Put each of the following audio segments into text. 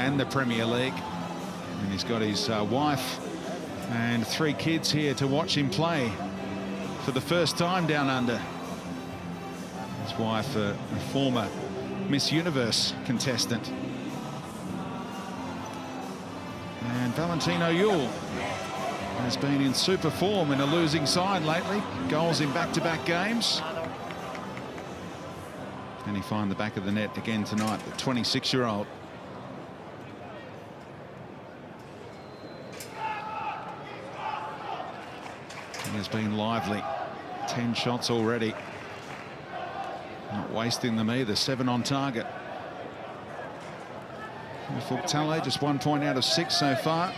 and the Premier League. And he's got his wife and 3 kids here to watch him play for the first time down under. His wife, a former Miss Universe contestant. And Valentino Yule has been in super form in a losing side lately. Goals in back-to-back games. Can he find the back of the net again tonight, the 26-year-old? He has been lively. 10 shots already. Not wasting them either. 7 on target. Tally, just 1 point out of 6 so far.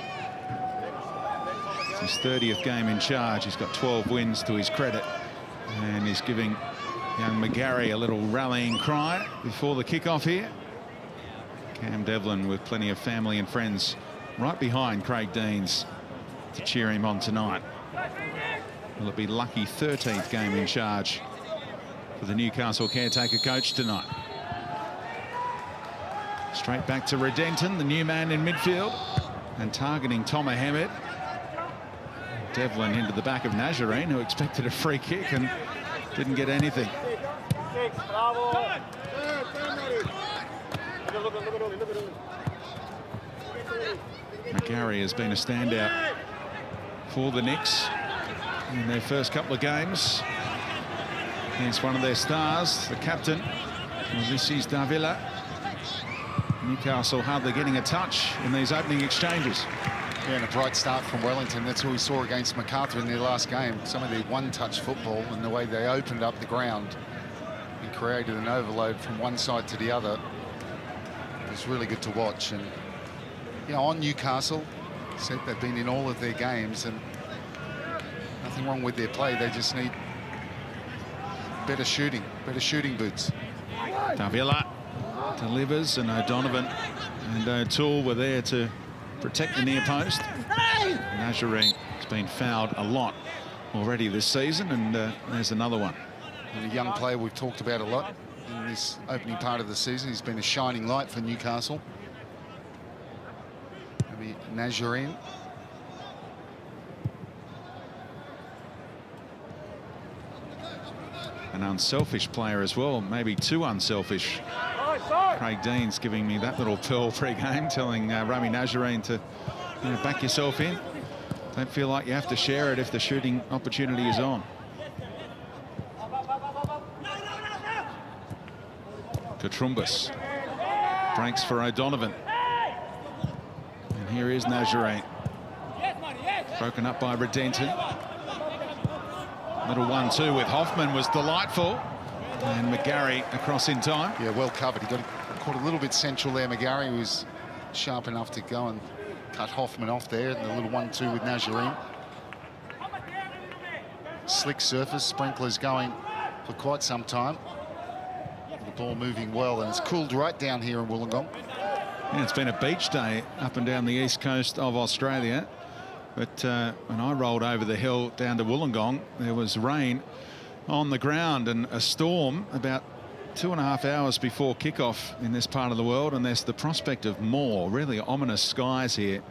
It's his 30th game in charge. He's got 12 wins to his credit. And he's giving young McGarry a little rallying cry before the kickoff here. Cam Devlin with plenty of family and friends right behind Craig Deans to cheer him on tonight. Will it be lucky 13th game in charge for the Newcastle caretaker coach tonight? Straight back to Redenton, the new man in midfield, and targeting Tomer Hemed. Devlin into the back of Nazarene, who expected a free kick and didn't get anything. McGarry has been a standout for the Knicks in their first couple of games. He's one of their stars, the captain, Ulysses Davila. Newcastle hardly getting a touch in these opening exchanges. Yeah, and a bright start from Wellington. That's what we saw against MacArthur in their last game. Some of their one-touch football and the way they opened up the ground and created an overload from one side to the other. It was really good to watch. And, you know, on Newcastle, said they've been in all of their games and nothing wrong with their play. They just need better shooting boots. Davila delivers, and O'Donovan and O'Toole were there to protect the near post. Nazarene has been fouled a lot already this season, and there's another one. And a young player we've talked about a lot in this opening part of the season. He's been a shining light for Newcastle. Maybe Nazarene. An unselfish player as well, maybe too unselfish. Craig Dean's giving me that little pearl pre-game, telling Rami Nazarene to back yourself in. Don't feel like you have to share it if the shooting opportunity is on. Katrumbas breaks for O'Donovan. And here is Nazarene. Broken up by Redenton. Little 1-2 with Hoffman was delightful. And McGarry across in time. Yeah, well covered. He got caught a little bit central there. McGarry was sharp enough to go and cut Hoffman off there. And the little 1-2 with Nazarene. Slick surface, sprinklers going for quite some time. The ball moving well, and it's cooled right down here in Wollongong. Yeah, it's been a beach day up and down the east coast of Australia. But when I rolled over the hill down to Wollongong, there was rain on the ground and a storm about 2.5 hours before kickoff in this part of the world, and there's the prospect of more. Really ominous skies here.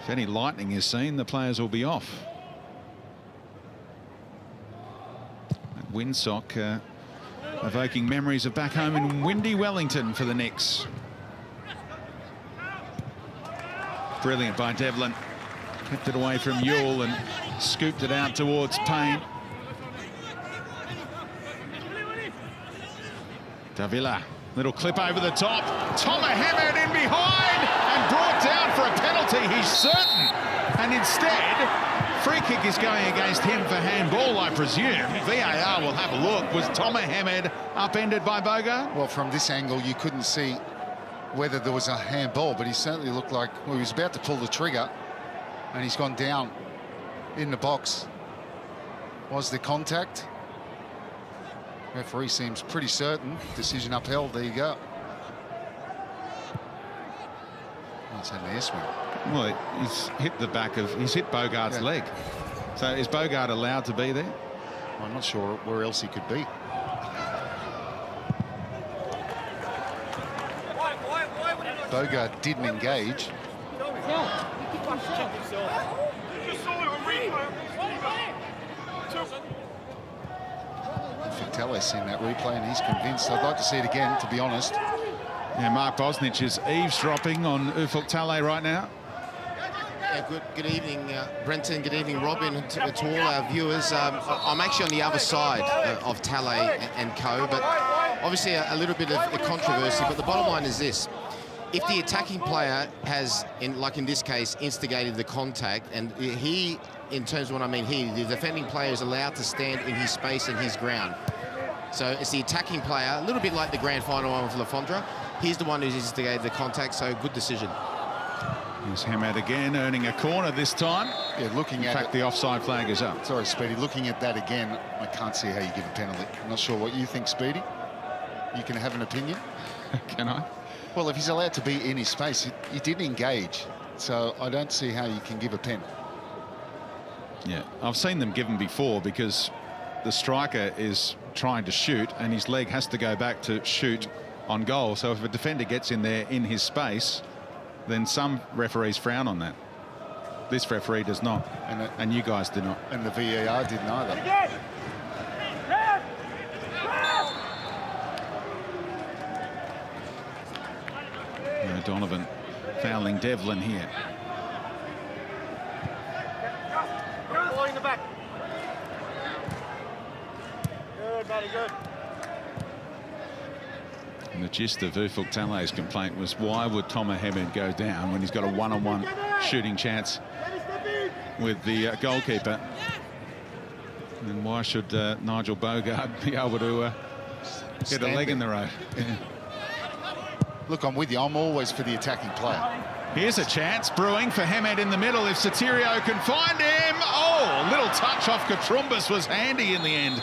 If any lightning is seen, the players will be off. That windsock evoking memories of back home in windy Wellington for the Knicks. Brilliant by Devlin. Kept it away from Yule and scooped it out towards Payne. Davila, little clip over the top. Tomer Hemed in behind and brought down for a penalty, he's certain. And instead, free kick is going against him for handball, I presume. VAR will have a look. Was Tomer Hemed upended by Bogart? Well, from this angle, you couldn't see whether there was a handball, but he certainly looked like he was about to pull the trigger, and he's gone down in the box. Was there contact? Referee seems pretty certain. Decision upheld. There you go. That's a nice one. Well, he's hit the back of... He's hit Bogart's leg. So is Bogart allowed to be there? I'm not sure where else he could be. Bogard didn't engage. Fittel's in that replay, and he's convinced. I'd like to see it again, to be honest. Yeah, Mark Bosnich is eavesdropping on Ufuk Talay right now. Yeah, good evening, Brenton. Good evening, Robin, and to all our viewers. I'm actually on the other side of Talay and co, but obviously a little bit of a controversy. But the bottom line is this. If the attacking player has, like in this case, instigated the contact, and he, in terms of what I mean here, the defending player is allowed to stand in his space and his ground. So it's the attacking player, a little bit like the grand final one for Lafondra. He's the one who's instigated the contact, so good decision. Here's Hammad again, earning a corner this time. Yeah, looking at it. In fact, the offside flag is up. Sorry, Speedy. Looking at that again, I can't see how you give a penalty. I'm not sure what you think, Speedy. You can have an opinion. Can I? Well, if he's allowed to be in his space, he didn't engage. So I don't see how you can give a pen. Yeah, I've seen them given before because the striker is trying to shoot and his leg has to go back to shoot on goal. So if a defender gets in there in his space, then some referees frown on that. This referee does not, and you guys do not. And the VAR didn't either. Donovan fouling Devlin here. In the back. Good, buddy, good. And the gist of Ufuk Talay's complaint was, why would Tomer Hammad go down when he's got a one-on-one shooting chance with the goalkeeper? And why should Nigel Bogard be able to get a leg in the road? Yeah. Look, I'm with you. I'm always for the attacking player. Here's a chance brewing for Hammad in the middle if Sotirio can find him. Oh, a little touch off Katrumbas was handy in the end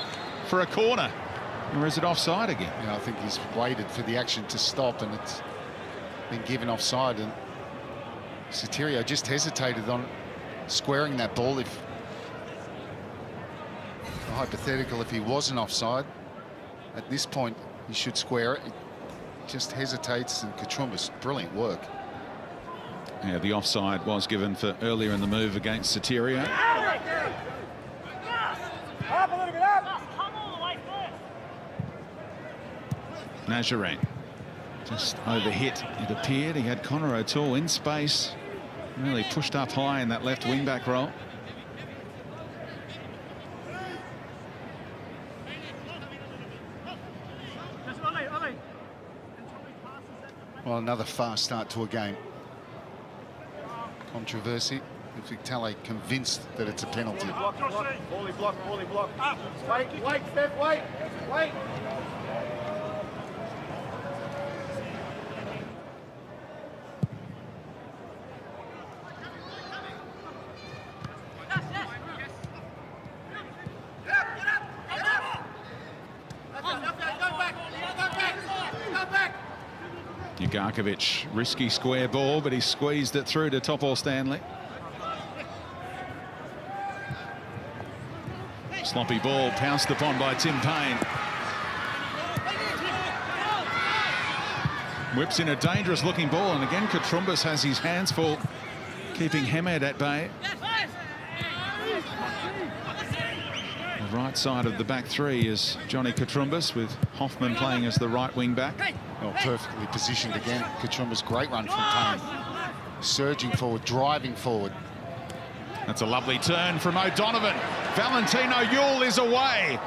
for a corner. Or is it offside again? Yeah, I think he's waited for the action to stop and it's been given offside. And Sotirio just hesitated on squaring that ball. If hypothetical, if he wasn't offside, at this point he should square it. It just hesitates, and Katrumbas, brilliant work. Yeah, the offside was given for earlier in the move against Sotirio. Najjarine just overhit, it appeared. He had Connor O'Toole in space, really pushed up high in that left wing-back role. Well, another fast start to a game. Controversy. Talay convinced that it's a penalty. Holy block. Wait, Steph, wait. Ugarkovic, risky square ball, but he squeezed it through to Topol Stanley. Sloppy ball pounced upon by Tim Payne. Whips in a dangerous looking ball, and again Katrumbas has his hands full, keeping Hammad at bay. The right side of the back three is Johnny Katrumbas, with Hoffman playing as the right wing back. Well, perfectly positioned again. Katrumbas, great run from Payne. Surging forward, driving forward. That's a lovely turn from O'Donovan. Valentino Yule is away,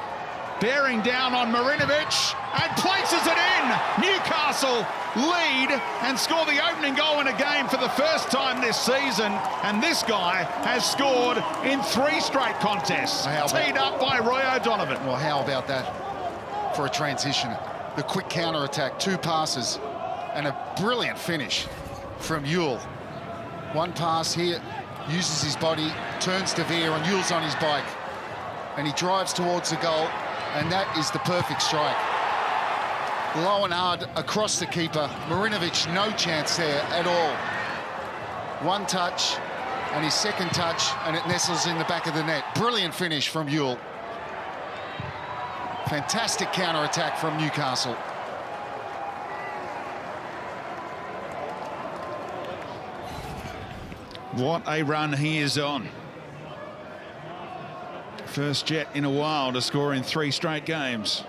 bearing down on Marinovic and places it in. Newcastle lead and score the opening goal in a game for the first time this season. And this guy has scored in 3 straight contests. Teed up by Roy O'Donovan. Well, how about that for a transition? The quick counter-attack, 2 passes, and a brilliant finish from Yule. One pass here, uses his body, turns to veer, and Yule's on his bike. And he drives towards the goal, and that is the perfect strike. Low and hard across the keeper. Marinovic, no chance there at all. One touch, and his second touch, and it nestles in the back of the net. Brilliant finish from Yule. Fantastic counter-attack from Newcastle. What a run he is on. First Jet in a while to score in 3 straight games.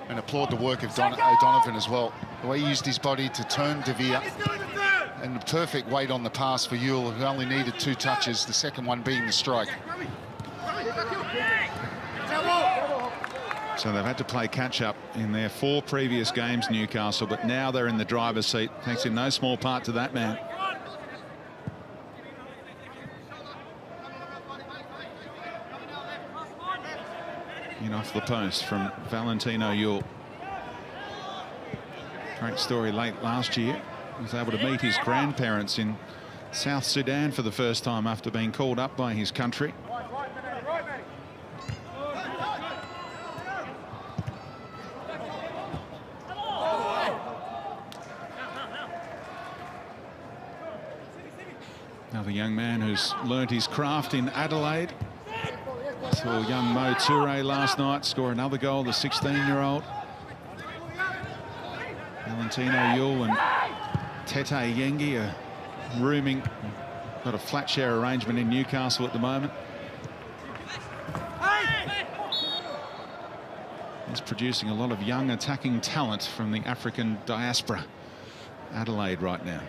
And applaud the work of O'Donovan as well. The way he used his body to turn De Vere. And the perfect weight on the pass for Ewell, who only needed 2 touches, the second one being the strike. So they've had to play catch-up in their 4 previous games, Newcastle, but now they're in the driver's seat, thanks in no small part to that man. In off the post from Valentino Ewell. Great story late last year. He was able to meet his grandparents in South Sudan for the first time after being called up by his country. Another young man who's learnt his craft in Adelaide. Saw young Mo Toure last night score another goal, the 16-year-old. Valentino Ewell and Tete Yengi are rooming. Got a flat share arrangement in Newcastle at the moment. He's producing a lot of young attacking talent from the African diaspora. Adelaide right now.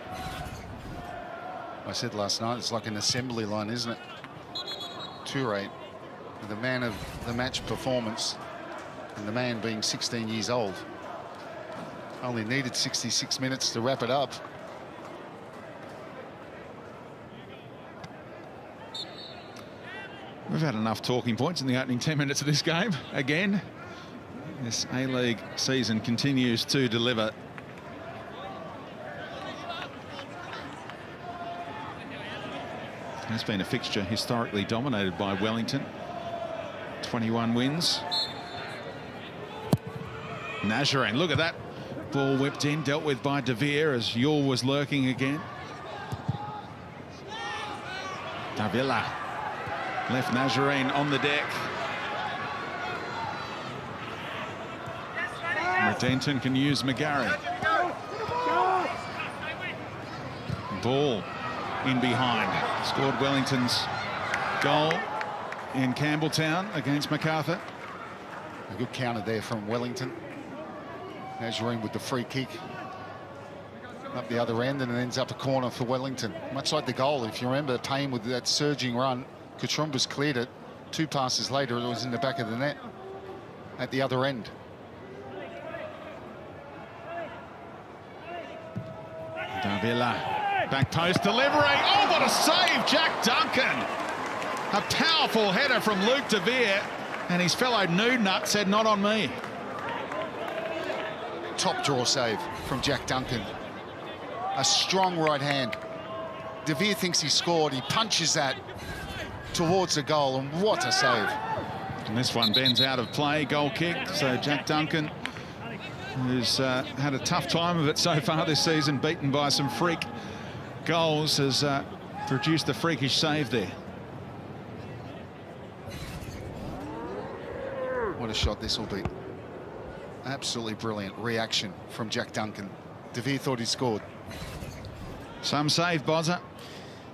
I said last night, it's like an assembly line, isn't it? Toure, the man of the match performance, and the man being 16 years old. Only needed 66 minutes to wrap it up. We've had enough talking points in the opening 10 minutes of this game. Again, this A-League season continues to deliver. It's been a fixture historically dominated by Wellington. 21 wins. Nazarin, look at that. Ball whipped in, dealt with by De Vere as Ewell was lurking again. Davila left Nazarin on the deck. Redenton can use McGarry. Ball in behind. Scored Wellington's goal in Campbelltown against MacArthur. A good counter there from Wellington. Nazarin with the free kick up the other end, and it ends up a corner for Wellington. Much like the goal, if you remember, Payne with that surging run, Kutrumba's cleared it. 2 passes later, it was in the back of the net at the other end. Davila. Back post delivery. Oh, what a save, Jack Duncan. A powerful header from Luke De Vere, and his fellow nude nut said, not on me. Top draw save from Jack Duncan. A strong right hand. De Vere thinks he scored. He punches that towards the goal, and what a save. And this one bends out of play, goal kick. So Jack Duncan, who's had a tough time of it so far this season, beaten by some freak goals, has produced a freakish save there. What a shot this will be. Absolutely brilliant reaction from Jack Duncan. De Vere thought he scored. Some save, Bozza.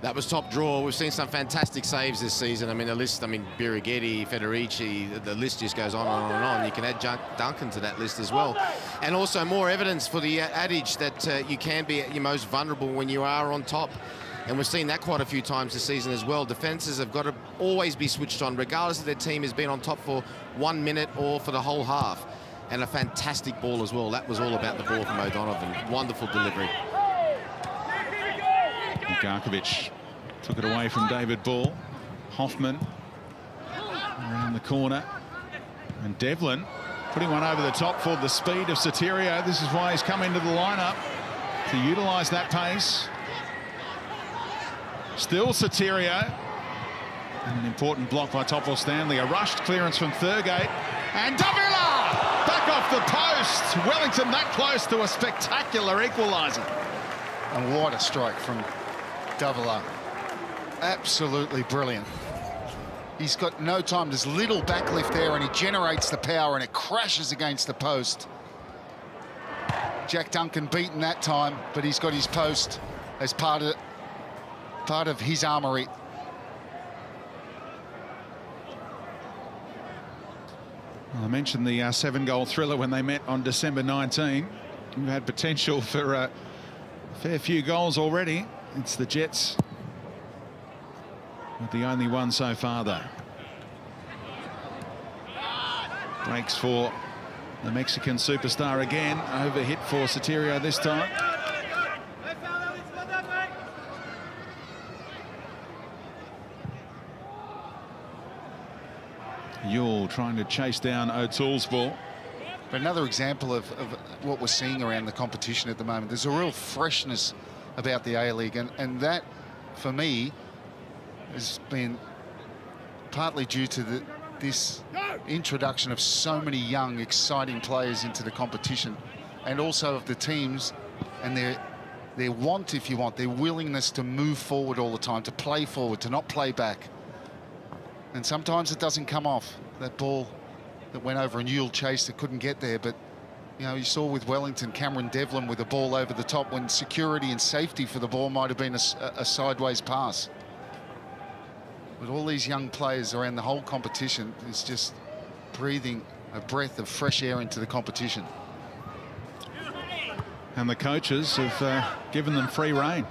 That was top draw. We've seen some fantastic saves this season. I mean, the list, Birighetti, Federici, the list just goes on and on and on. You can add Duncan to that list as well. And also more evidence for the adage that you can be at your most vulnerable when you are on top. And we've seen that quite a few times this season as well. Defences have got to always be switched on, regardless if their team has been on top for 1 minute or for the whole half. And a fantastic ball as well. That was all about the ball from O'Donovan. Wonderful delivery. Garkovic took it away from David Ball. Hoffman around the corner. And Devlin putting one over the top for the speed of Sotirio. This is why he's come into the lineup, to utilise that pace. Still Sotirio. And an important block by Topple Stanley. A rushed clearance from Thurgate. And Davila! Back off the post. Wellington that close to a spectacular equaliser. And what a strike from Davila. Absolutely brilliant. He's got no time. There's little backlift there, and he generates the power, and it crashes against the post. Jack Duncan beaten that time, but he's got his post as part of his armoury. Well, I mentioned the 7-goal thriller when they met on December 19. We've had potential for a fair few goals already. It's the Jets, but the only one so far, though. Breaks for the Mexican superstar again. Overhit for Sotirio this time. Yule trying to chase down O'Toole's ball. But another example of what we're seeing around the competition at the moment. There's a real freshness about the A-League, and that, for me, has been partly due to this introduction of so many young, exciting players into the competition, and also of the teams and their want, if you want, their willingness to move forward all the time, to play forward, to not play back. And sometimes it doesn't come off. That ball that went over and Yule chased it, couldn't get there. But, you know, you saw with Wellington, Cameron Devlin with a ball over the top when security and safety for the ball might have been a sideways pass. But all these young players around the whole competition is just breathing a breath of fresh air into the competition. And the coaches have given them free rein.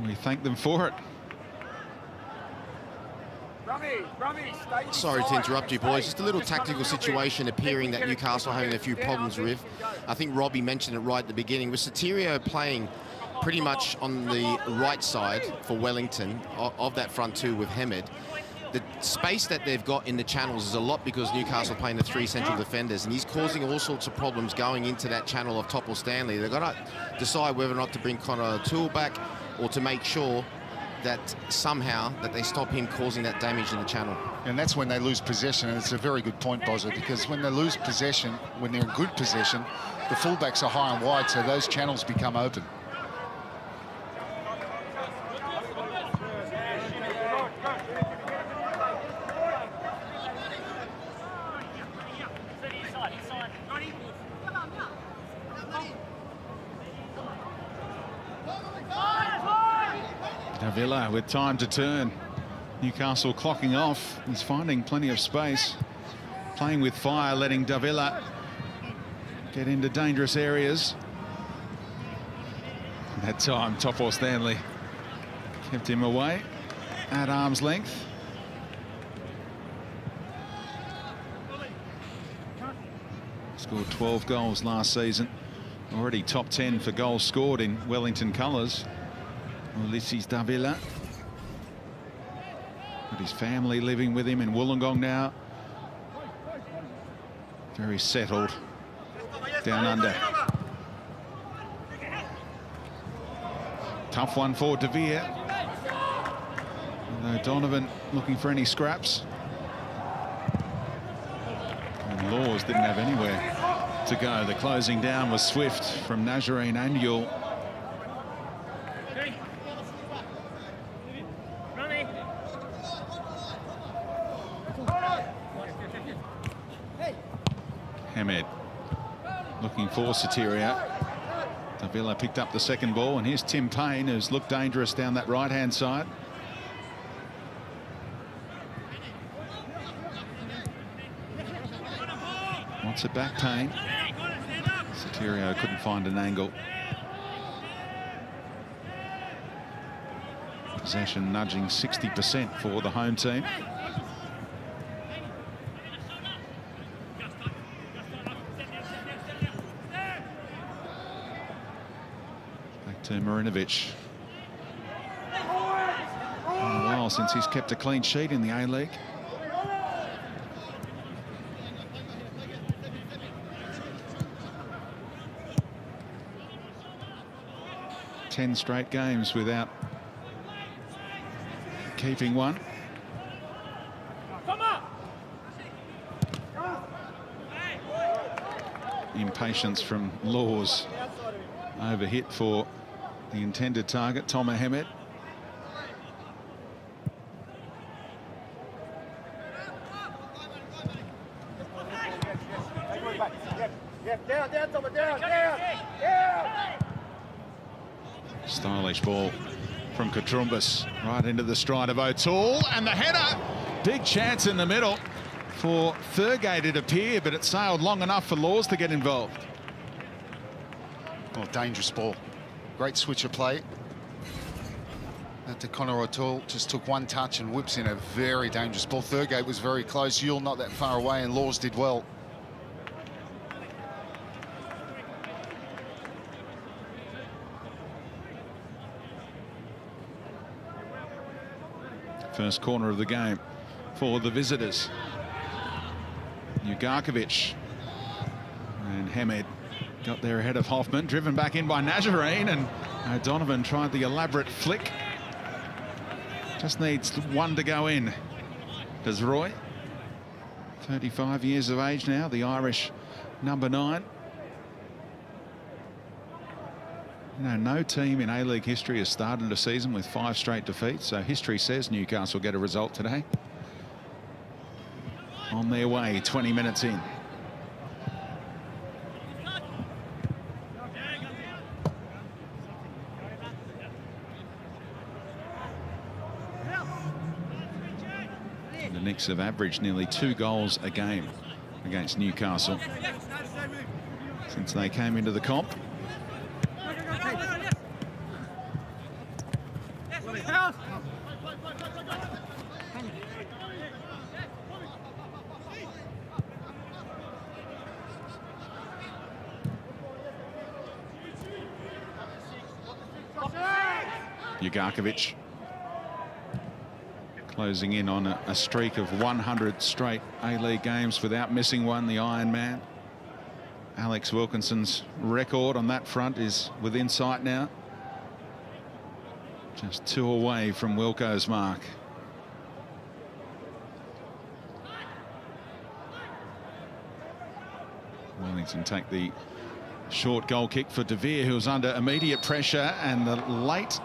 We thank them for it. Sorry to interrupt you, boys. Just a little tactical situation appearing that Newcastle are having a few problems with. I think Robbie mentioned it right at the beginning. With Sotirio playing pretty much on the right side for Wellington of that front two with Hamed, the space that they've got in the channels is a lot because Newcastle playing the 3 central defenders, and he's causing all sorts of problems going into that channel of Topple Stanley. They've got to decide whether or not to bring Connor O'Toole back or to make sure that somehow that they stop him causing that damage in the channel. And that's when they lose possession, and it's a very good point, Bozza, because when they lose possession, when they're in good possession, the fullbacks are high and wide, so those channels become open. Davila with time to turn. Newcastle clocking off. He's finding plenty of space. Playing with fire, letting Davila get into dangerous areas. And that time, Topple Stanley kept him away at arm's length. Scored 12 goals last season. Already top 10 for goals scored in Wellington colours. Ulysses Davila. Got his family living with him in Wollongong now. Very settled down under. Tough one for De Vere. Although Donovan looking for any scraps. And Laws didn't have anywhere to go. The closing down was swift from Nazarene and Yule. Hamed looking for Sotirio. Davila picked up the second ball, and here's Tim Payne, who's looked dangerous down that right-hand side. Wants it back, Payne. Sotirio couldn't find an angle. Possession nudging 60% for the home team. To Marinovic. Been a while since he's kept a clean sheet in the A-League. Ten straight games without keeping one. Impatience from Laws. Overhit for the intended target, Tomer Hamed. Down. Stylish ball from Katrumbas right into the stride of O'Toole, and the header. Big chance in the middle for Thurgate, it appeared, but it sailed long enough for Laws to get involved. Oh, dangerous ball. Great switch of play. That to Connor O'Toole, just took one touch and whips in a very dangerous ball. Thurgate was very close, Yule not that far away, and Laws did well. First corner of the game for the visitors. Ugarkovic and Hamed got there ahead of Hoffman, driven back in by Nazarene, and O'Donovan tried the elaborate flick. Just needs one to go in. Does Roy, 35 years of age now, the Irish number 9. You know, no team in A-League history has started a season with 5 straight defeats, so history says Newcastle get a result today. On their way, 20 minutes in. The Knicks have averaged nearly 2 goals a game against Newcastle since they came into the comp. Ugarkovic closing in on a streak of 100 straight A-League games without missing one, the Iron Man. Alex Wilkinson's record on that front is within sight now. Just 2 away from Wilco's mark. Wellington take the short goal kick for De Vere, who was under immediate pressure, and the late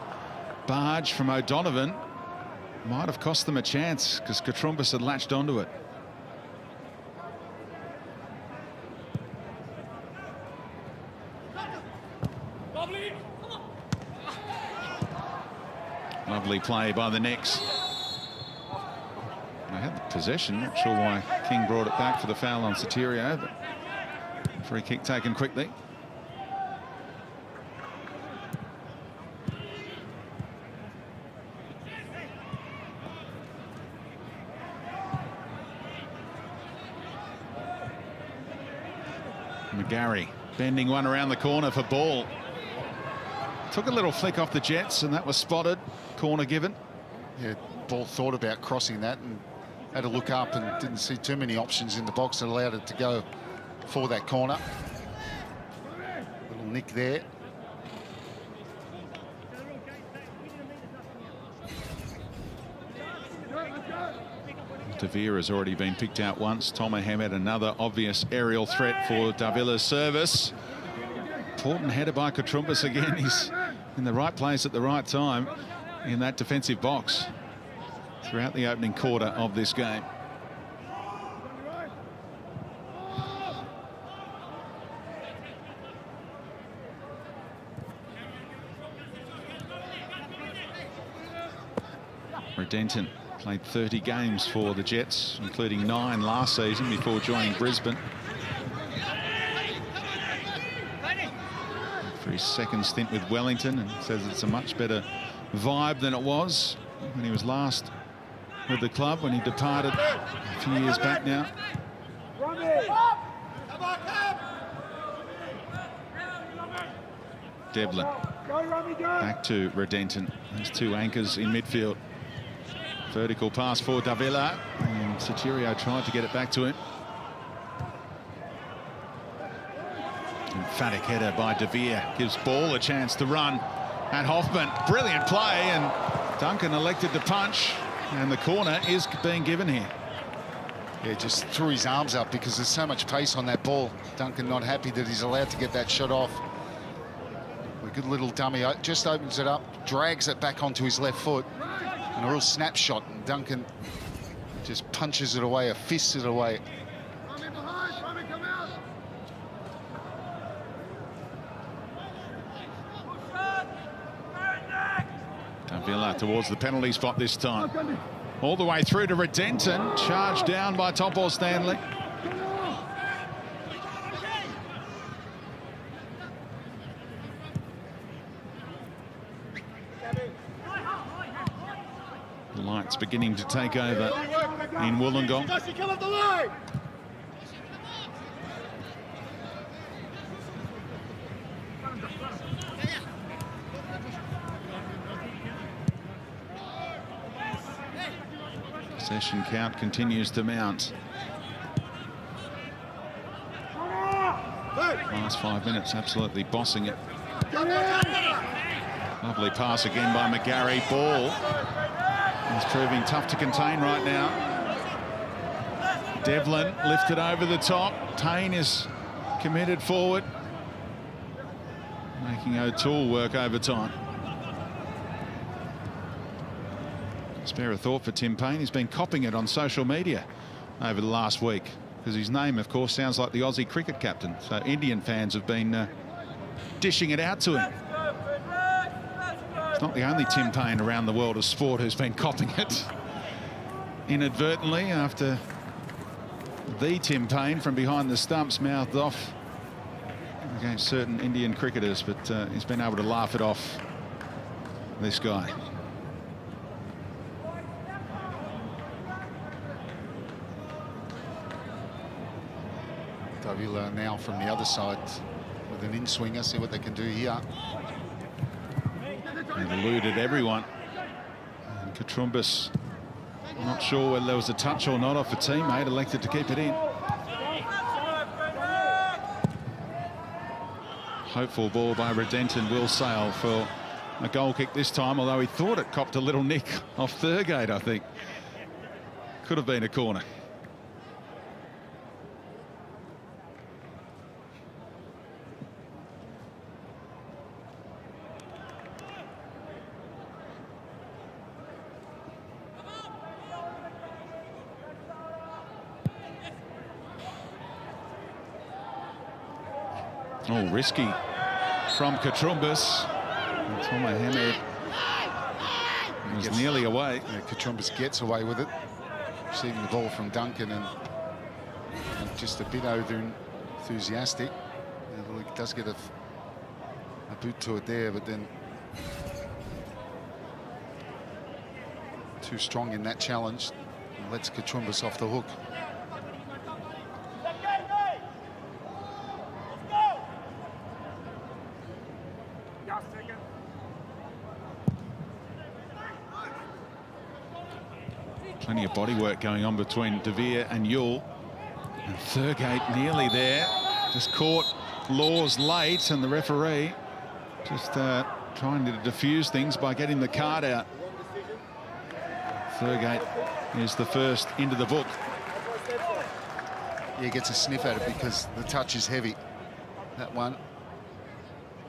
barge from O'Donovan might have cost them a chance because Katrumbas had latched onto it. Lovely play by the Knicks. They had the possession, not sure why King brought it back for the foul on Sotirio, but free kick taken quickly. McGarry bending one around the corner for ball. Took a little flick off the Jets, and that was spotted. Corner given. Yeah, ball thought about crossing that and had a look up and didn't see too many options in the box that allowed it to go for that corner. Little nick there. De Vere has already been picked out once. Tom Hamed, another obvious aerial threat for Davila's service. Important header by Katrumbas again. He's in the right place at the right time in that defensive box throughout the opening quarter of this game. Redenton played 30 games for the Jets, including 9 last season before joining Brisbane. For his second stint with Wellington, and says it's a much better vibe than it was when he was last with the club, when he departed a few years back now. Devlin back to Redenton. There's 2 anchors in midfield. Vertical pass for Davila, and Sotirio tried to get it back to him. Emphatic header by De Vere gives Ball a chance to run at Hoffman. Brilliant play, and Duncan elected to punch, and the corner is being given here. Yeah, just threw his arms up because there's so much pace on that ball. Duncan not happy that he's allowed to get that shot off. A good little dummy, just opens it up, drags it back onto his left foot. And a real snapshot, and Duncan just punches it away, or fists it away. Villa towards the penalty spot this time. All the way through to Redenton, charged down by Topo Stanley. The lights beginning to take over in Wollongong. Possession count continues to mount. Last 5 minutes, absolutely bossing it. Lovely pass again by McGarry. Ball is proving tough to contain right now. Devlin lifted over the top. Taine is committed forward, making O'Toole work overtime. Spare a thought for Tim Paine. He's been copping it on social media over the last week, because his name, of course, sounds like the Aussie cricket captain. So Indian fans have been dishing it out to him. It's not the only Tim Paine around the world of sport who's been copping it inadvertently, after the Tim Paine from behind the stumps mouthed off against certain Indian cricketers, but he's been able to laugh it off, this guy. Davila now from the other side with an in-swinger. See what they can do here. They've eluded everyone. And Katrumbis, not sure whether there was a touch or not off a teammate, elected to keep it in. Hopeful ball by Redenton will sail for a goal kick this time, although he thought it copped a little nick off Thurgate, I think. Could have been a corner. Oh, risky from Katrumbis. Tomo Hamed was nearly away. Yeah, Katrumbis gets away with it, receiving the ball from Duncan and just a bit over enthusiastic. He does get a boot to it there, but then too strong in that challenge and lets Katrumbis off the hook. Plenty of body work going on between De Vere and Yule. And Thurgate nearly there. Just caught Laws late, and the referee just trying to diffuse things by getting the card out. Thurgate is the first into the book. Yeah, he gets a sniff at it because the touch is heavy. That one.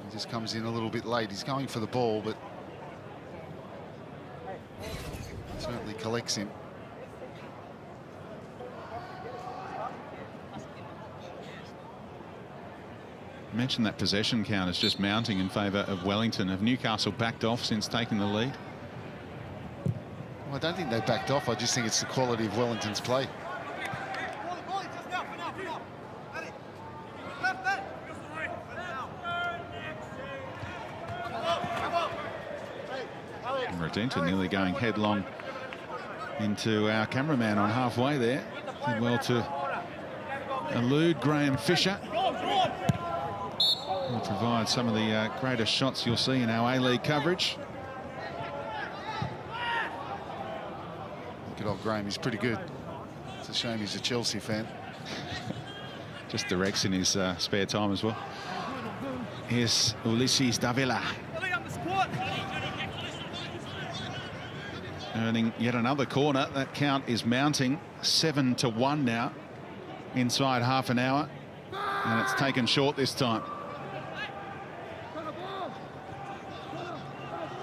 He just comes in a little bit late. He's going for the ball, but certainly collects him. I mentioned that possession count is just mounting in favour of Wellington. Have Newcastle backed off since taking the lead? Well, I don't think they backed off. I just think it's the quality of Wellington's play. And Redenton nearly going headlong into our cameraman on halfway there. Did well to elude Graham Fisher. Will provide some of the greatest shots you'll see in our A-League coverage. Good old Graham, he's pretty good. It's a shame he's a Chelsea fan. Just directs in his spare time as well. Here's Ulises Davila. Earning yet another corner. That count is mounting 7-1 now. Inside half an hour. And it's taken short this time.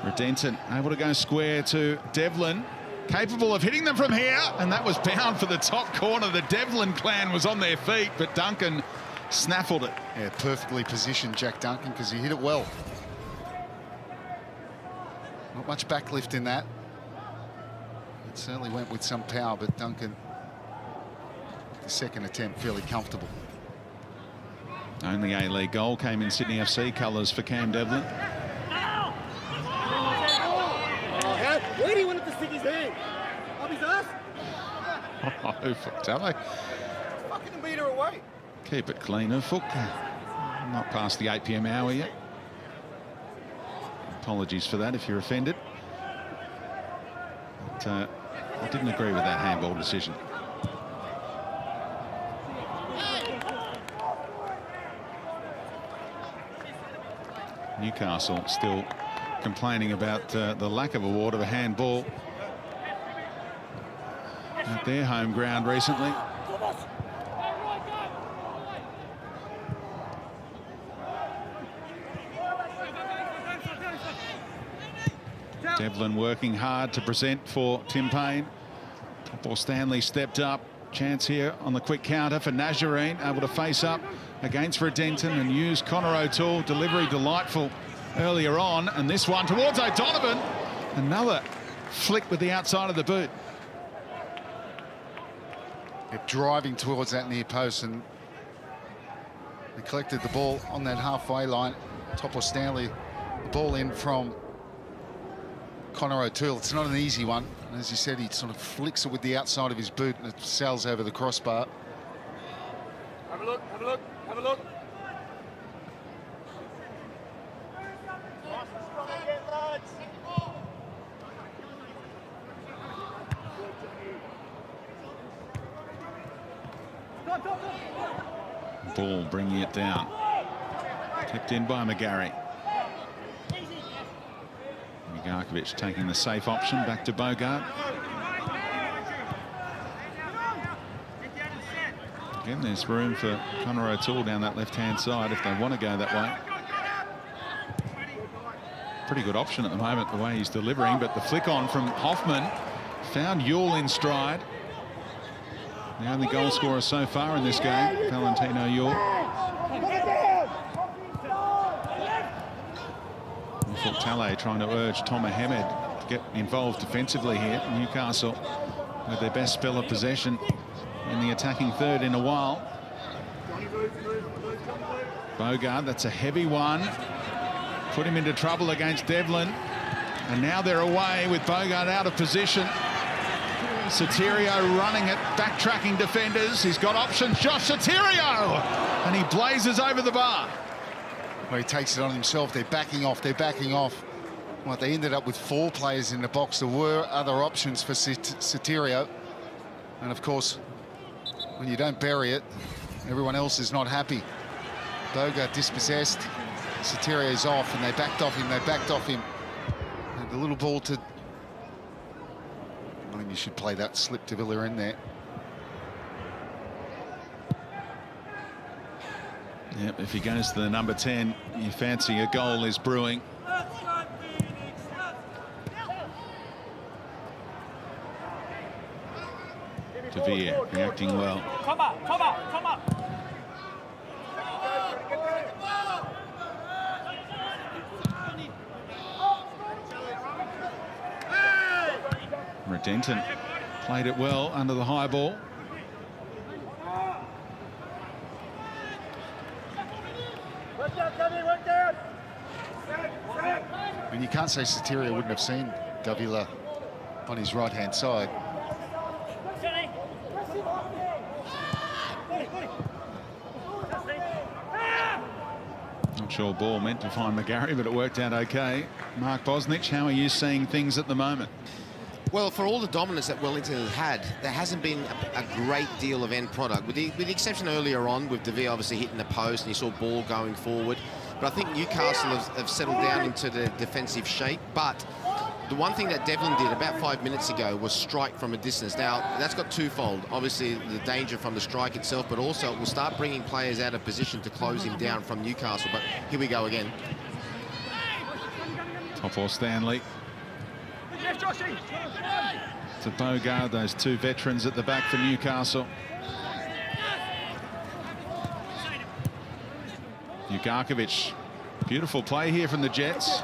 Redenton able to go square to Devlin, capable of hitting them from here, and that was bound for the top corner. The Devlin clan was on their feet, but Duncan snaffled it. Yeah, perfectly positioned Jack Duncan, because he hit it well. Not much backlift in that. It certainly went with some power, but Duncan, the second attempt, fairly comfortable. Only A-League goal came in Sydney FC colours for Cam Devlin. Where do you want it to stick his hand? Up his ass? Oh, Fuktale. Fucking beat her away. Keep it cleaner, Fook. Not past the 8 p.m. hour yet. Apologies for that if you're offended. But I didn't agree with that handball decision. Newcastle still complaining about the lack of award of a handball at their home ground recently. Devlin working hard to present for Tim Payne. Or Stanley stepped up. Chance here on the quick counter for Nazarene, able to face up against Redenton and use Connor O'Toole. Delivery delightful earlier on, and this one towards O'Donovan. Another flick with the outside of the boot. They're driving towards that near post, and they collected the ball on that halfway line. Topo Stanley, the ball in from Connor O'Toole. It's not an easy one. As you said, he sort of flicks it with the outside of his boot and it sails over the crossbar. Have a look, have a look, have a look. Ball bringing it down. Tipped in by McGarry. Garkovic taking the safe option, back to Bogard. Again, there's room for Connor O'Toole down that left-hand side if they want to go that way. Pretty good option at the moment, the way he's delivering, but the flick on from Hoffman found Yule in stride. The only goal scorer so far in this game, Valentino Yule. Fuktale trying to urge Tom Mohamed to get involved defensively here. Newcastle with their best spell of possession in the attacking third in a while. Bogard, that's a heavy one. Put him into trouble against Devlin. And now they're away with Bogard out of position. Sotirio running it, backtracking defenders. He's got options. Josh Sotirio! And he blazes over the bar. Well, he takes it on himself. They're backing off. They're backing off. Well, they ended up with 4 players in the box. There were other options for Sotirio. And, of course, when you don't bury it, everyone else is not happy. Bogard dispossessed. Sotirio's off, and they backed off him. They backed off him. And the little ball to... I mean, you should play that slip to Villa in there. Yep, if he goes to the number 10, you fancy a goal is brewing. De Vere reacting well. Come up, come up, come up. Redenton played it well under the high ball. I mean, you can't say Sotirio wouldn't have seen Davila on his right-hand side. Not sure ball meant to find McGarry, but it worked out okay. Mark Bosnich, how are you seeing things at the moment? Well, for all the dominance that Wellington has had, there hasn't been a great deal of end product, with the exception earlier on with De Vere obviously hitting the post and you saw ball going forward. But I think Newcastle have settled down into the defensive shape. But the one thing that Devlin did about 5 minutes ago was strike from a distance. Now, that's got twofold. Obviously, the danger from the strike itself, but also it will start bringing players out of position to close him down from Newcastle. But here we go again. Topo Stanley. To Bogard, those 2 veterans at the back for Newcastle. Ugarkovic, beautiful play here from the Jets.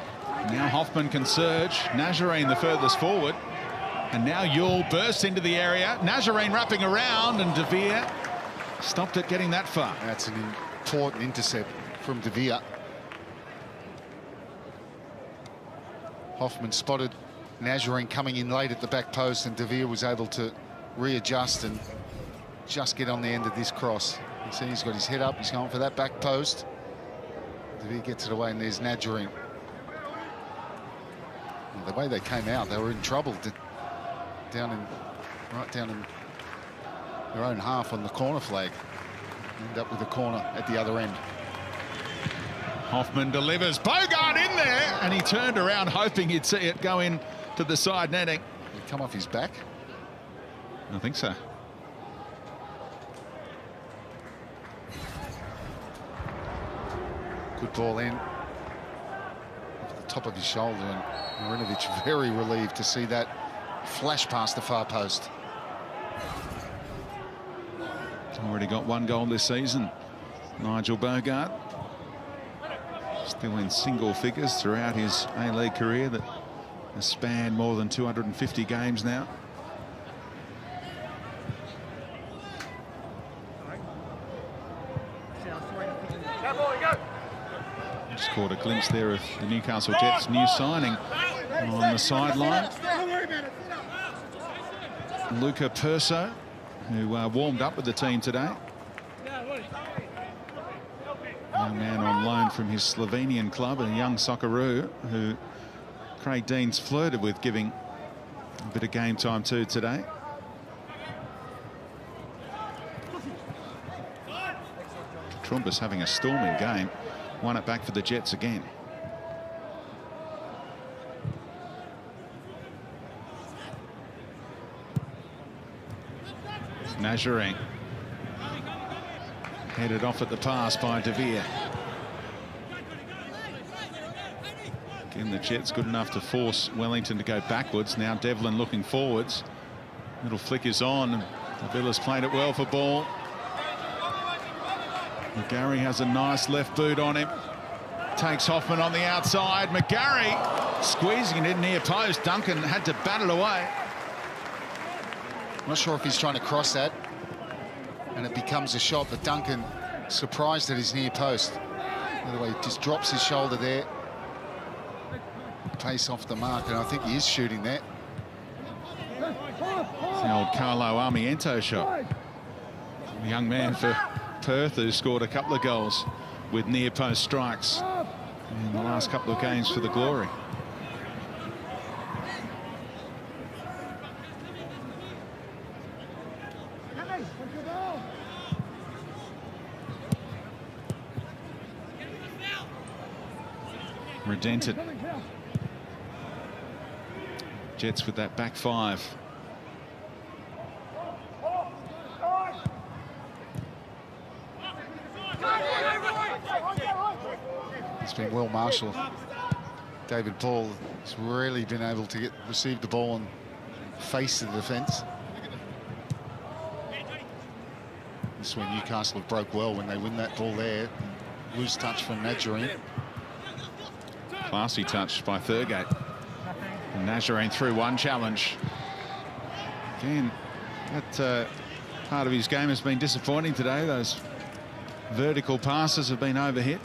Now Hoffman can surge. Nazarene the furthest forward. And now Yule bursts into the area. Nazarene wrapping around, and De Vere stopped it getting that far. That's an important intercept from De Vere. Hoffman spotted Nazarene coming in late at the back post, and De Vere was able to readjust and just get on the end of this cross. You see he's got his head up, he's going for that back post. De Vere gets it away, and there's Nazarene. Well, the way they came out, they were in trouble. Right down in their own half on the corner flag. End up with a corner at the other end. Hoffman delivers. Bogart in there, and he turned around hoping he'd see it go in to the side netting. Did it come off his back? I think so. Good ball in. Off the top of his shoulder, and Marinovic very relieved to see that flash past the far post. Already got one goal this season. Nigel Bogart. Still in single figures throughout his A-League career that has spanned more than 250 games now. Just caught a glimpse there of the Newcastle Jets' new signing on the sideline. Luca Perso, who warmed up with the team today. Young man on loan from his Slovenian club, a young Socceroo who Craig Dean's flirted with giving a bit of game time to today. Trumbus having a storming game. Won it back for the Jets again. Nazarene headed off at the pass by De Vere. Again, the Jets good enough to force Wellington to go backwards. Now Devlin looking forwards. Little flick is on, and Villa's played it well for ball. McGarry has a nice left boot on him. Takes Hoffman on the outside. McGarry squeezing it in near post. Duncan had to bat it away. Not sure if he's trying to cross that and it becomes a shot, but Duncan surprised at his near post. By the way, just drops his shoulder there. Pace off the mark, and I think he is shooting that. It's the old Carlo Armiento shot. A young man for Perth who scored a couple of goals with near post strikes in the last couple of games for the Glory. Redented. Jets with that back five. It's been well marshalled. David Paul has really been able to receive the ball and face the defence. This is where Newcastle have broke well when they win that ball there. Loose touch from Nazarene. Classy touch by Thurgate. And Nazarene through one challenge. Again, that part of his game has been disappointing today. Those vertical passes have been overhit.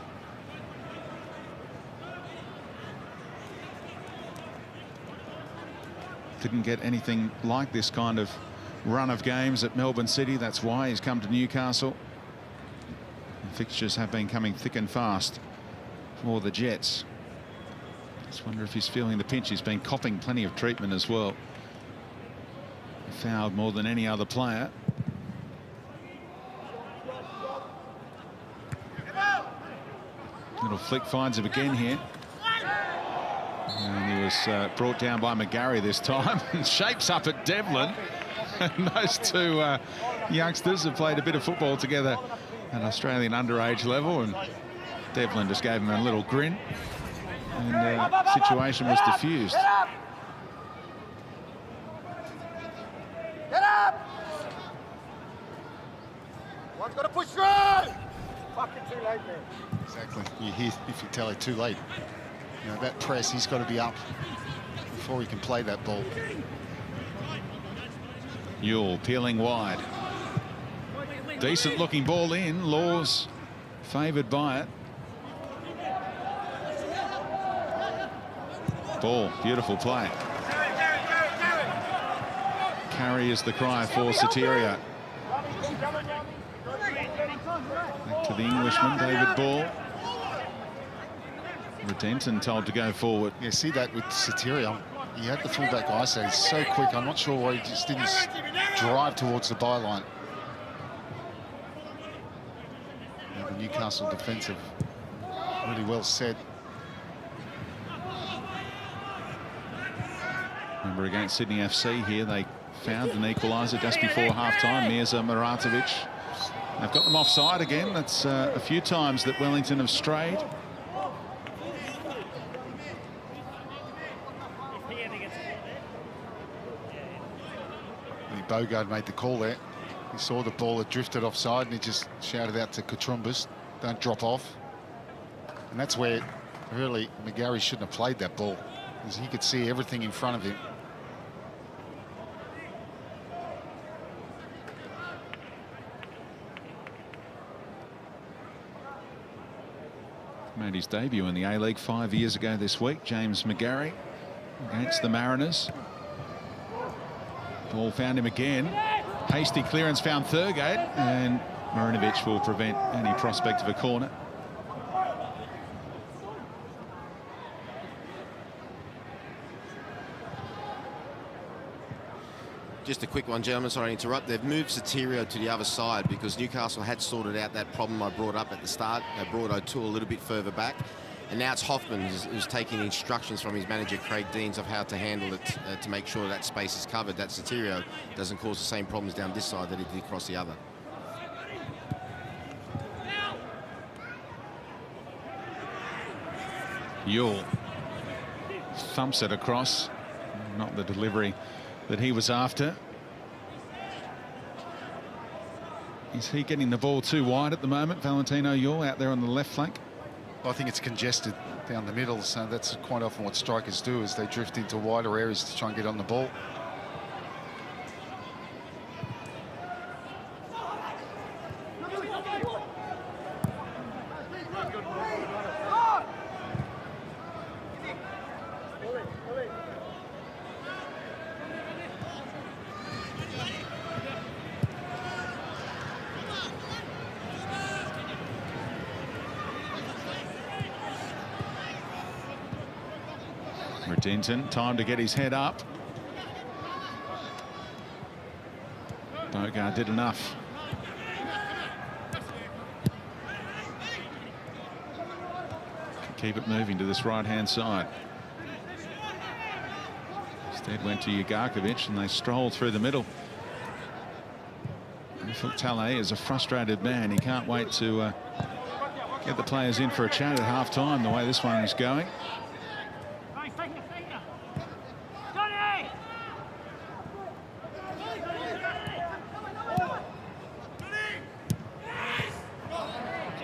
Didn't get anything like this kind of run of games at Melbourne City. That's why he's come to Newcastle. The fixtures have been coming thick and fast for the Jets. Just wonder if he's feeling the pinch. He's been copping plenty of treatment as well. He fouled more than any other player. Little flick finds him again here. And he was brought down by McGarry this time and shapes up at Devlin. And those two youngsters have played a bit of football together at Australian underage level, and Devlin just gave him a little grin, and the situation was diffused. Get up! One's got to push through! Fucking too late, man. Exactly. You hear if you tell it too late. You know, that press, he's got to be up before he can play that ball. Ewell peeling wide. Decent looking ball in. Laws favoured by it. Ball, beautiful play. Carry is the cry for Soterio. Back to the Englishman, David Ball. Redenton told to go forward. Yeah, see that with Soterio. He had the fullback eyesight. He's so quick. I'm not sure why he just didn't drive towards the byline. Now the Newcastle defensive really well set. Remember, against Sydney FC here, they found an equaliser just before half-time. Mirza Maratovic. They've got them offside again. That's a few times that Wellington have strayed. Bogard made the call there. He saw the ball had drifted offside and he just shouted out to Katrumbas, don't drop off. And that's where really McGarry shouldn't have played that ball, because he could see everything in front of him. Made his debut in the A-League 5 years ago this week. James McGarry against the Mariners. Ball found him again. Hasty clearance found Thurgate, and Marinovic will prevent any prospect of a corner. Just a quick one, gentlemen, sorry to interrupt. They've moved Soterio to the other side because Newcastle had sorted out that problem I brought up at the start. They brought O'Toole a little bit further back. And now it's Hoffman who's taking instructions from his manager, Craig Deans, of how to handle it to make sure that space is covered, that Soterio doesn't cause the same problems down this side that he did across the other. Ewell thumps it across. Not the delivery that he was after. Is he getting the ball too wide at the moment, Valentino Ewell, out there on the left flank? Well, I think it's congested down the middle, so that's quite often what strikers do, is they drift into wider areas to try and get on the ball. Redenton, time to get his head up. Bogard did enough. Keep it moving to this right-hand side. Instead went to Ugarkovic and they strolled through the middle. Tale is a frustrated man. He can't wait to get the players in for a chat at half-time, the way this one is going.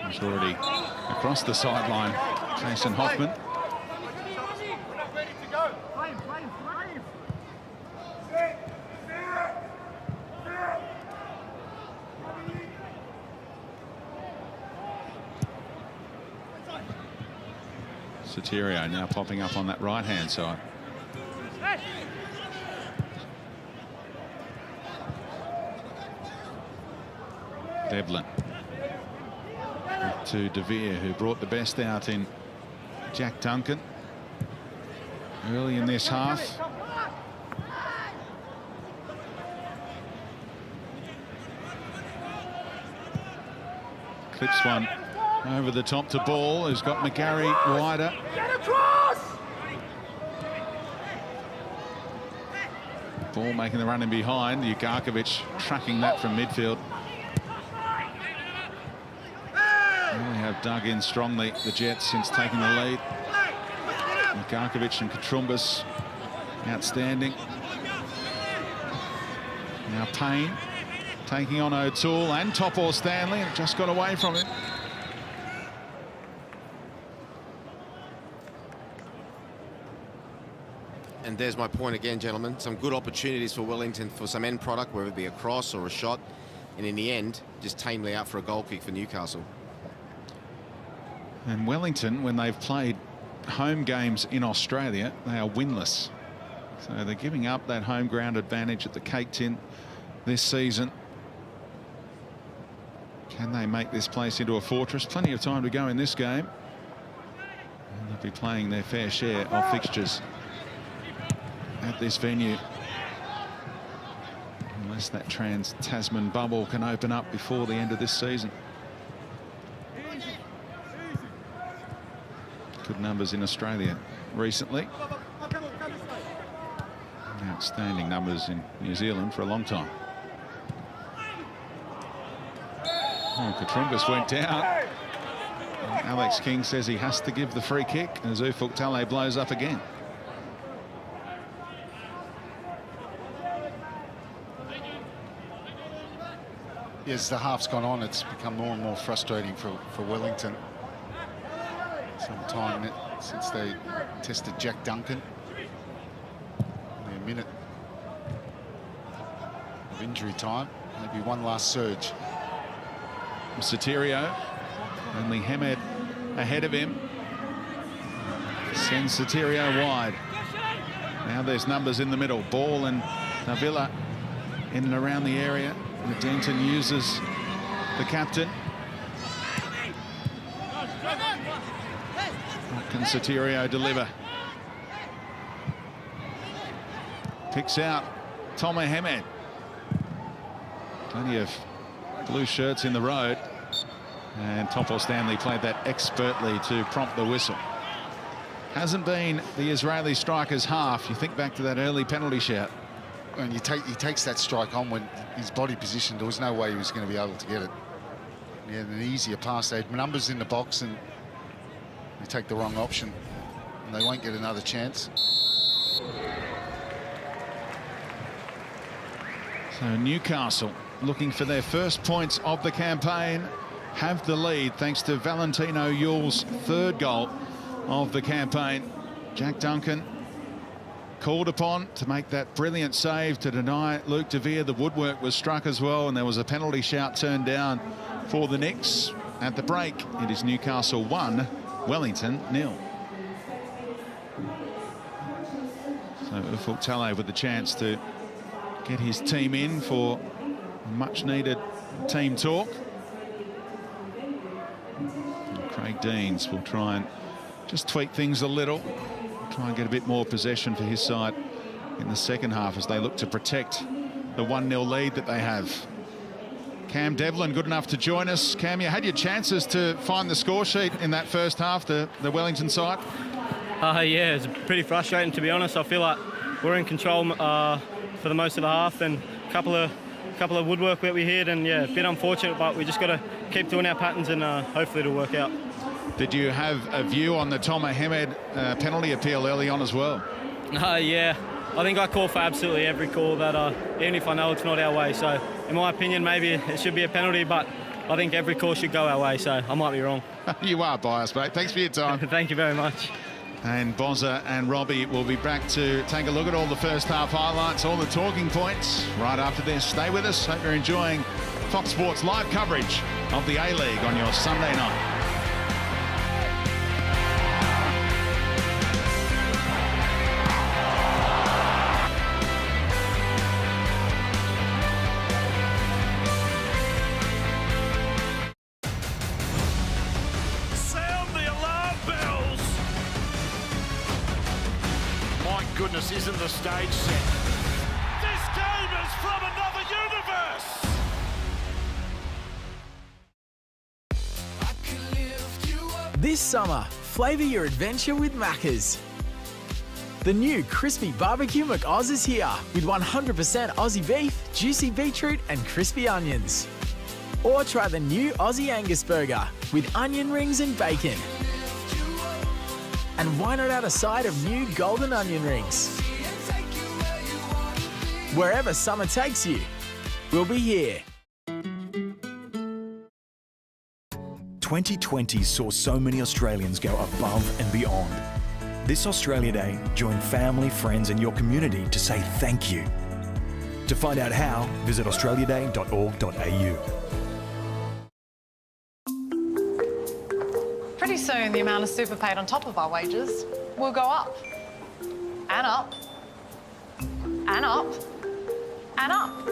He's already across the sideline, Jason Hoffman. Soterio now popping up on that right-hand side. Devlin. To De Vere, who brought the best out in Jack Duncan early in this half. Clips one over the top to Ball, who's got McGarry wider. Ball making the run in behind. Ugarkovic tracking that from midfield. Really have dug in strongly, the Jets, since taking the lead. Ugarkovic and Katrumbas outstanding. Now Payne taking on O'Toole and Topor Stanley, and just got away from him. And there's my point again, gentlemen. Some good opportunities for Wellington for some end product, whether it be a cross or a shot. And in the end, just tamely out for a goal kick for Newcastle. And Wellington, when they've played home games in Australia, they are winless. So they're giving up that home ground advantage at the Cake Tin this season. Can they make this place into a fortress? Plenty of time to go in this game. And they'll be playing their fair share of fixtures at this venue. Unless that Trans-Tasman bubble can open up before the end of this season. Good numbers in Australia recently. Outstanding numbers in New Zealand for a long time. Oh, Katrungus went down. And Alex King says he has to give the free kick as Ufuk Talay blows up again. As the half's gone on, it's become more and more frustrating for Wellington. Some time since they tested Jack Duncan. Only a minute of injury time. Maybe one last surge. Sotirio, only Hamed ahead of him. Sends Sotirio wide. Now there's numbers in the middle. Ball and Navilla in and around the area. Denton uses the captain. What can Sotirio deliver? Picks out Tomer Hemed. Plenty of blue shirts in the road. And Topol Stanley played that expertly to prompt the whistle. Hasn't been the Israeli striker's half. You think back to that early penalty shout. And he takes that strike on when his body position, there was no way he was going to be able to get it. He had an easier pass. They had numbers in the box and they take the wrong option and they won't get another chance. So Newcastle looking for their first points of the campaign, have the lead thanks to Valentino Yule's third goal of the campaign. Jack Duncan called upon to make that brilliant save to deny Luke De Vere. The woodwork was struck as well, and there was a penalty shout turned down for the Knicks. At the break, it is Newcastle 1, Wellington 0. So Ufuk Talay with the chance to get his team in for a much-needed team talk. And Craig Deans will try and just tweak things a little. Try and get a bit more possession for his side in the second half as they look to protect the 1-0 lead that they have. Cam Devlin good enough to join us. Cam, you had your chances to find the score sheet in that first half, the Wellington side. Yeah, it's pretty frustrating, to be honest. I feel like we're in control for the most of the half, and a couple of woodwork that we hit, and yeah, a bit unfortunate, but we just got to keep doing our patterns and hopefully it'll work out. Did you have a view on the Tomer Hemed penalty appeal early on as well? Yeah, I think I call for absolutely every call that, even if I know it's not our way. So, in my opinion, maybe it should be a penalty, but I think every call should go our way, so I might be wrong. You are biased, mate. Thanks for your time. Thank you very much. And Bozza and Robbie will be back to take a look at all the first half highlights, all the talking points right after this. Stay with us. Hope you're enjoying Fox Sports live coverage of the A-League on your Sunday night. Goodness, isn't the stage set? This game is from another universe! This summer, flavour your adventure with Macca's. The new Crispy Barbecue McOz is here with 100% Aussie beef, juicy beetroot and crispy onions. Or try the new Aussie Angus Burger with onion rings and bacon. And why not add a side of new golden onion rings? Wherever summer takes you, we'll be here. 2020 saw so many Australians go above and beyond. This Australia Day, join family, friends and your community to say thank you. To find out how, visit australiaday.org.au. Pretty soon, the amount of super paid on top of our wages will go up. And up. And up. And up.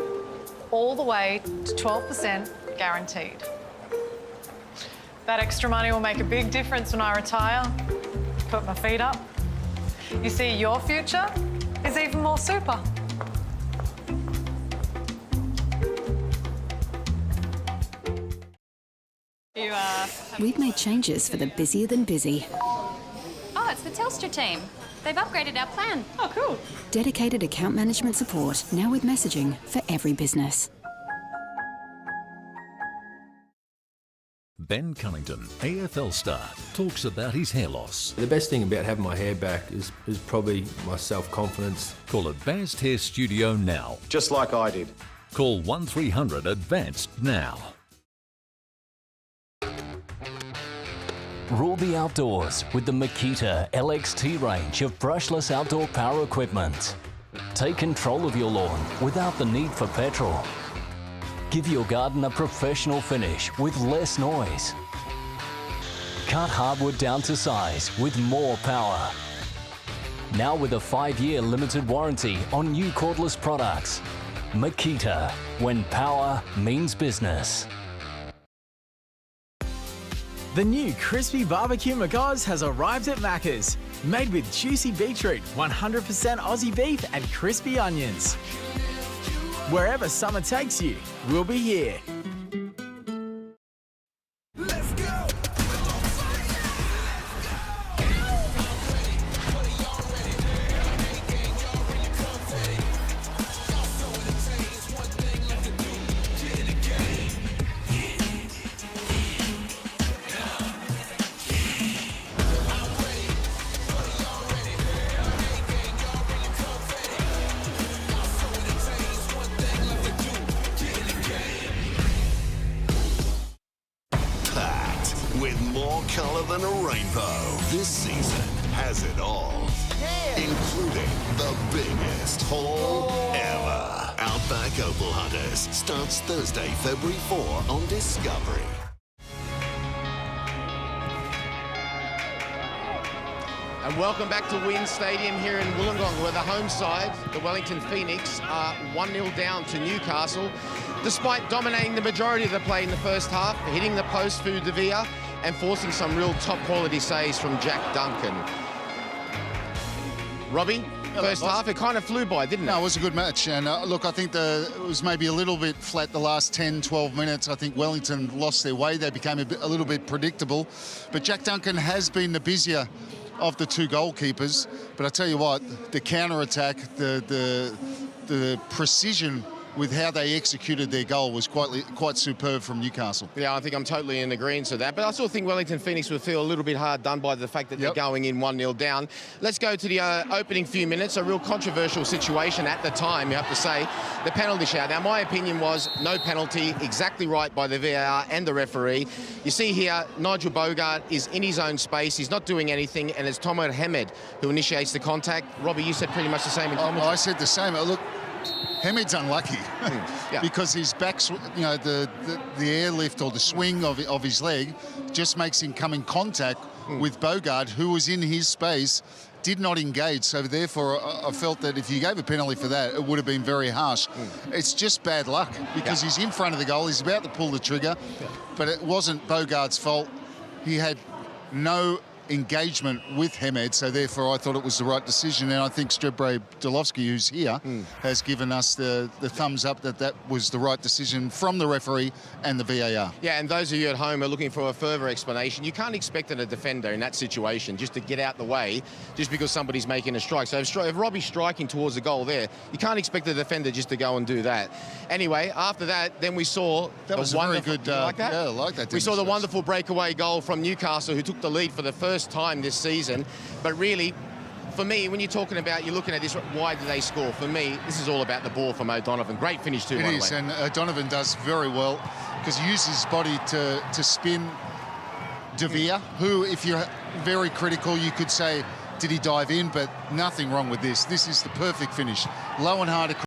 All the way to 12% guaranteed. That extra money will make a big difference when I retire. Put my feet up. You see, your future is even more super. We've made changes for the busier than busy. Oh, it's the Telstra team. They've upgraded our plan. Oh, cool. Dedicated account management support, now with messaging for every business. Ben Cunnington, AFL star, talks about his hair loss. The best thing about having my hair back is probably my self-confidence. Call Advanced Hair Studio now. Just like I did. Call 1300 Advanced now. Rule the outdoors with the Makita LXT range of brushless outdoor power equipment. Take control of your lawn without the need for petrol. Give your garden a professional finish with less noise. Cut hardwood down to size with more power. Now with a 5-year limited warranty on new cordless products. Makita, when power means business. The new Crispy Barbecue McOz has arrived at Macca's. Made with juicy beetroot, 100% Aussie beef and crispy onions. Wherever summer takes you, we'll be here. With more colour than a rainbow, this season has it all. Including the biggest haul ever. Outback Opal Hunters starts Thursday, February 4 on Discovery. And welcome back to Wynn Stadium here in Wollongong, where the home side, the Wellington Phoenix, are 1-0 down to Newcastle, despite dominating the majority of the play in the first half, hitting the post through De Villa and forcing some real top-quality saves from Jack Duncan. Robbie, first half, it kind of flew by, didn't it? No, it was a good match. And look, I think it was maybe a little bit flat the last 10, 12 minutes. I think Wellington lost their way. They became a little bit predictable. But Jack Duncan has been the busier of the two goalkeepers. But I tell you what, the counter-attack, the precision with how they executed their goal was quite superb from Newcastle. Yeah, I think I'm totally in agreement with that. But I still think Wellington Phoenix will feel a little bit hard done by the fact that they're going in 1-0 down. Let's go to the opening few minutes. A real controversial situation at the time, you have to say. The penalty shout. Now, my opinion was no penalty, exactly right by the VAR and the referee. You see here, Nigel Bogart is in his own space. He's not doing anything, and it's Tomo Hamed who initiates the contact. Robbie, you said pretty much the same in commentary. I said the same. Look, Hamed's unlucky because his back, the airlift or the swing of his leg just makes him come in contact with Bogart, who was in his space, did not engage. So therefore, I felt that if you gave a penalty for that, it would have been very harsh. It's just bad luck because he's in front of the goal. He's about to pull the trigger, but it wasn't Bogart's fault. He had no engagement with Hamed, so therefore I thought it was the right decision, and I think Strebre Dolovsky, who's here, has given us the thumbs up that was the right decision from the referee and the VAR. Yeah, and those of you at home are looking for a further explanation. You can't expect a defender in that situation just to get out the way just because somebody's making a strike. So if Robbie's striking towards the goal there, you can't expect the defender just to go and do that. Anyway, after that, then we saw that was a very good. Like that? Yeah, I like that. We saw the wonderful breakaway goal from Newcastle, who took the lead for the first time this season. But really, for me, when you're talking about, you're looking at this, why do they score? For me, this is all about the ball from O'Donovan. Great finish too, by the way. It is, and O'Donovan does very well because he uses his body to spin De Villa, who, if you're very critical, you could say did he dive in, but nothing wrong with this. This is the perfect finish. Low and hard across.